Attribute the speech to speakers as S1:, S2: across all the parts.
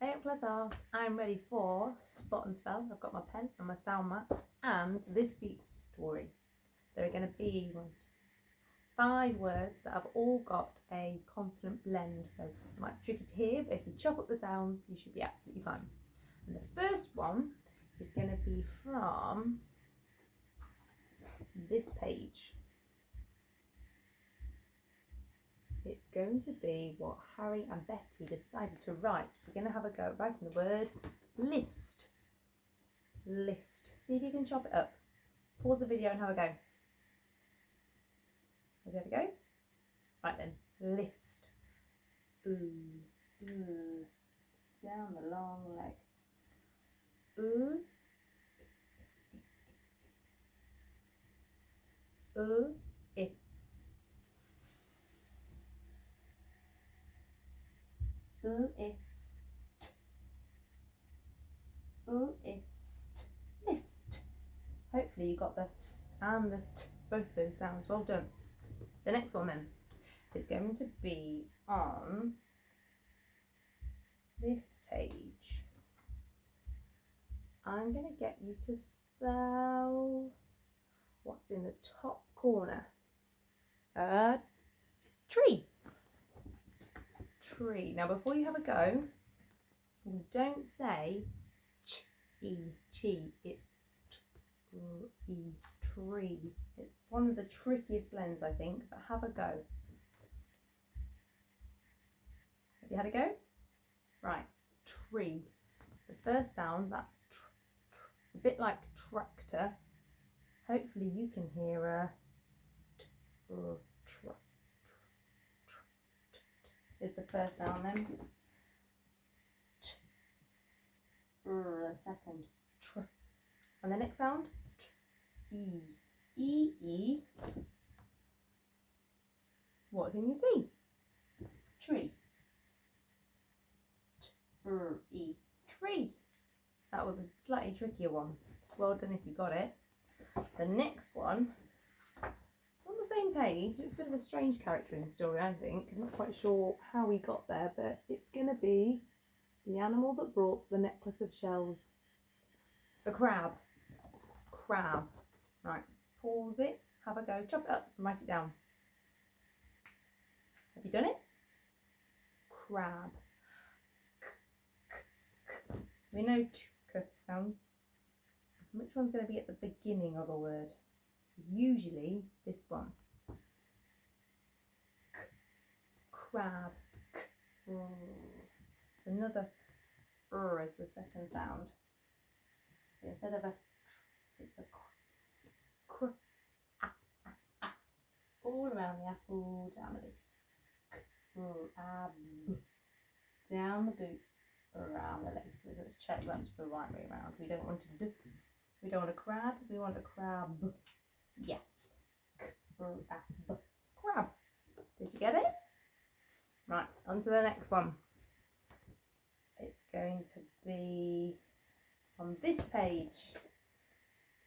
S1: Hey up class R, I'm ready for Spot and Spell. I've got my pen and my sound map and this week's story. There are going to be 5 words that have all got a consonant blend, so it might be tricky to hear, but if you chop up the sounds you should be absolutely fine. And the first one is going to be from this page. It's going to be what Harry and Betty decided to write. We're going to have a go at writing the word list. List. See if you can chop it up. Pause the video and have a go. Have you had a go? Right then, list. Ooh, ooh. Down the long leg. Ooh. Ooh. It. Ooh, ist. Ooh, ist. List. Hopefully you got the s and the t, both those sounds. Well done. The next one then is going to be on this page. I'm going to get you to spell what's in the top corner. Tree. Tree. Now before you have a go, we don't say ch-e, chi. It's t-e, tree. It's one of the trickiest blends, I think, but have a go. Have you had a go? Right, tree. The first sound, that it's a bit like tractor. Hopefully you can hear a is the first sound then. The second tr. And the next sound e. E. What can you see? Tree. E. Tree. That was a slightly trickier one. Well done if you got it. The next one, on the same page, it's a bit of a strange character in the story, I think. I'm not quite sure how we got there, but it's going to be the animal that brought the necklace of shells. The crab. Crab. Right, pause it, have a go, chop it up and write it down. Have you done it? Crab. We know two sounds. Which one's going to be at the beginning of a word? It's usually this one. Crab. It's another as the second sound. Instead of a it's a cr. All around the apple, down the leaf. Down the boot, around the laces. Let's check that's the right way around. We don't want to do. We don't want a crab. We want a crab. Yeah. Crab. Did you get it? Right, on to the next one. It's going to be on this page.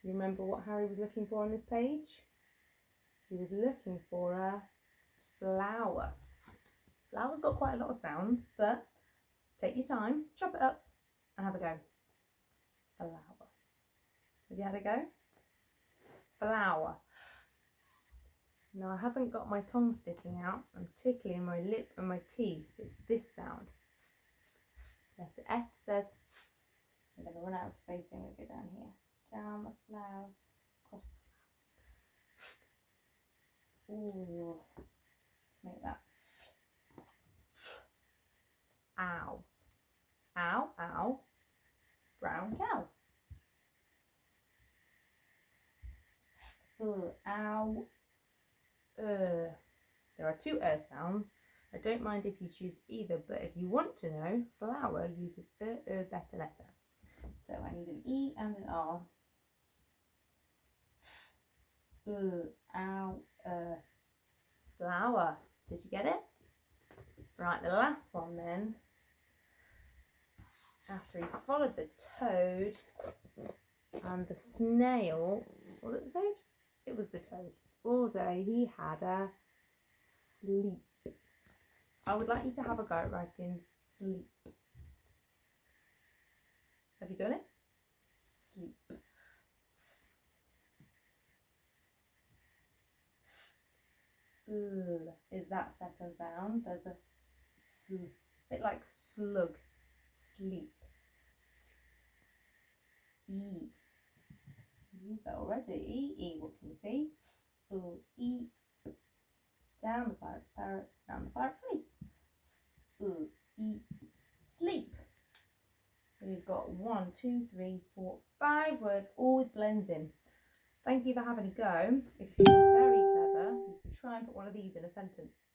S1: You remember what Harry was looking for on this page? He was looking for a flower. Flower's got quite a lot of sounds, but take your time, chop it up and have a go. Flower. Have you had a go? Flower. Now I haven't got my tongue sticking out. I'm tickling my lip and my teeth. It's this sound. Letter F says, I'm going to run out of spacing. We'll go down here. Down the flower, across the flower. Ooh. Let's make that. Ow. Ow, ow. Brown cow. Ow. There are 2 sounds. I don't mind if you choose either, but if you want to know, flower uses better letter. So I need an E and an R. Ow. Flower. Did you get it? Right, the last one then. After he followed the toad and the snail. Was it the toad? It was the toad. All day he had a sleep. I would like you to have a go at writing sleep. you done it? Sleep. S. S. L is that second sound. There's a sl, bit like slug. Sleep. S. E. Use that already. E. What can you see? S. L. E. Down the pirate's parrot. Down the pirate's face. S. L. E. Sleep. We've got 1, 2, 3, 4, 5 words, all with blends in. Thank you for having a go. If you're very clever, you can try and put one of these in a sentence.